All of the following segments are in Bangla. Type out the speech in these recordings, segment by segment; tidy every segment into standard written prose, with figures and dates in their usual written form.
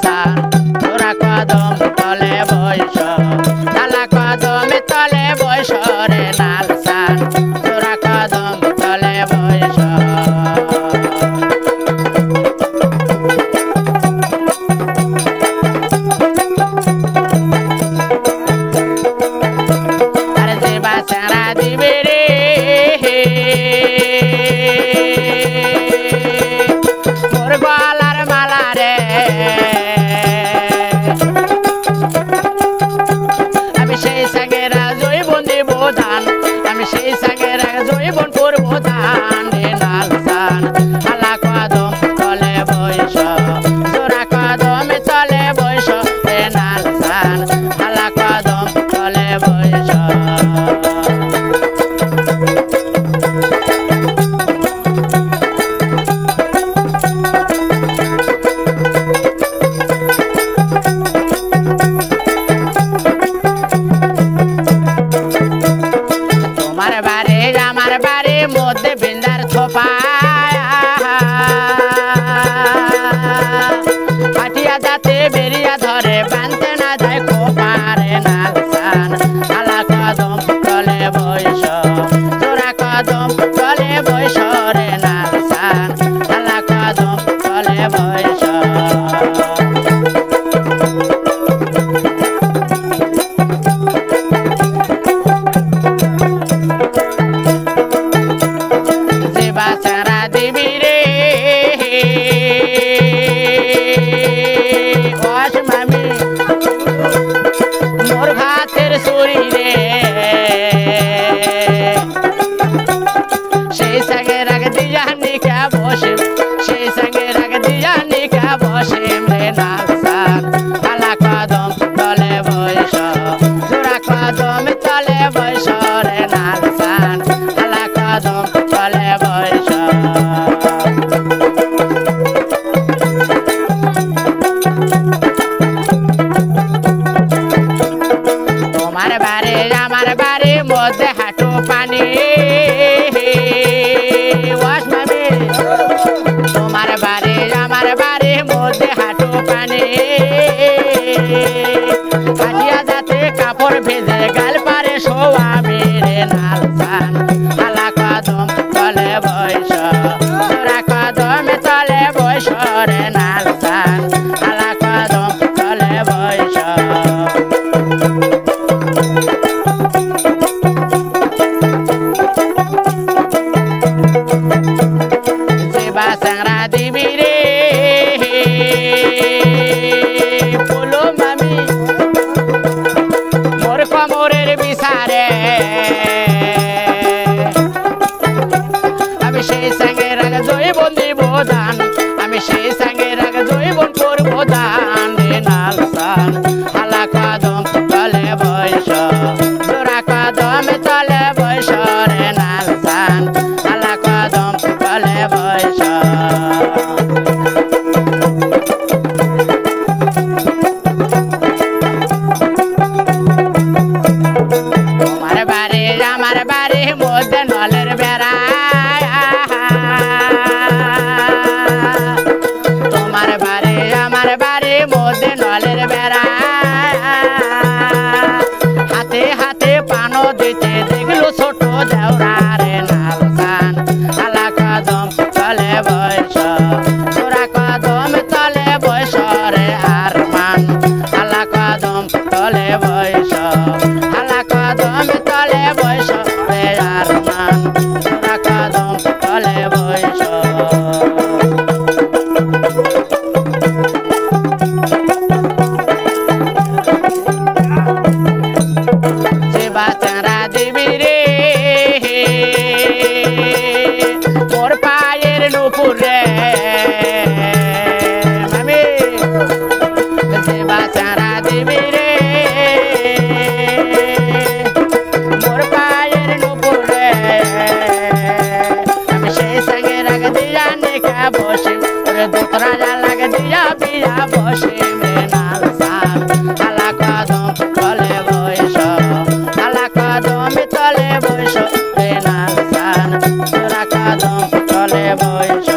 সান তোরা কদম তলে বৈশ নালা কদম তলে বৈশ রে নাল সান তোরা কদম তলে বৈশ আরে দেবা সারা দিবে রে মোর গলার মালা রে আমি সেই সাগেরা জৈবন দেব দান আমি সেই সাগেরা জৈবন করবো দান রে নাল সান আলা কদম তলে বৈশ তোরা কদম তলে বৈশ রে নাল সান আলা কদম তলে বৈশ তোমার বাড়ি আমার বাড়ির মধ্যে বিন্দার থোপা হাটিয়া যাতে বেরিয়া ধরে বানতে না যায় খোপারে নাল সান আলা কদম তলে বৈশ তোরা কদম তলে বৈশ রে নাল সান আলা কদম তলে বৈশ দেবা সারা দিবি রে ওয়াস মামি মোর ঘাতের সুরি রে সেই সঙ্গে রাগ দিয়া নিকা বসে সেই সঙ্গে রাগ দিয়া নিকা বসে রে নাল সান আলা কদম তলে বৈশ তোরা কদম তলে বৈশ রে নাল সান আলা কদম তলে বৈশ তোমার বাড়ি আমার বাড়ির মধ্যে হাঁটু পানি ওয়াস মামি তোমার বাড়ি আমার বাড়ির মধ্যে হাঁটু পানি হাঁটিয়া যাতে কাপড় ভেজে গাল পারে সোয়ামী রে নাল সান আলা কদম তলে বৈশ তোরা কদম তলে বৈশ রে নাল সান আলা কদম তলে বৈশ দেবা সারা দিবি রে ফুলো মামি মোর কমরের বিসারে আমি সেই সঙ্গে রাগ জৈবন দিব দান আমি সেই সঙ্গে রাগ জৈবন করবো দান রে নাল সান আলা কদম তলে বৈশ তোরা কদম তলে বৈশ রে নাল সান আলা কদম তলে বৈশ তোমার বাড়ি আমার বাড়ির মধ্যে নলের বেড়া তোমার বাড়ি আমার বাড়ির মধ্যে নলের বেড়া হাতে হাতে পানো দিতে দেখলো ছোট দেওরা রে নাল সান আলা কদম তলে বৈশ তোরা কদম তলে বৈশ রে আর মান আলা কদম তলে বৈশ আলা কদম তলে বৈশ রে আর মান তোরা কদম তলে বৈশ দেবা সারা দিবি রে মোর পায়ের নুপুর রে মামি দেবা সারা দিবি রে মোর পায়ের নুপুর রে আমি সেই সঙ্গে রাগ দিয়া নিকা বসে রে দুতরা লাগ দিয়া বিয়া বসে রে নাল সান আলা কদম তলে বৈশ আলা কদম তলে বৈশ রে নাল সান তোরা কদম তলে বৈশ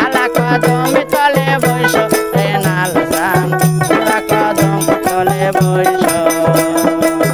আলা কদম তলে বৈশ রে নাল সান বয়স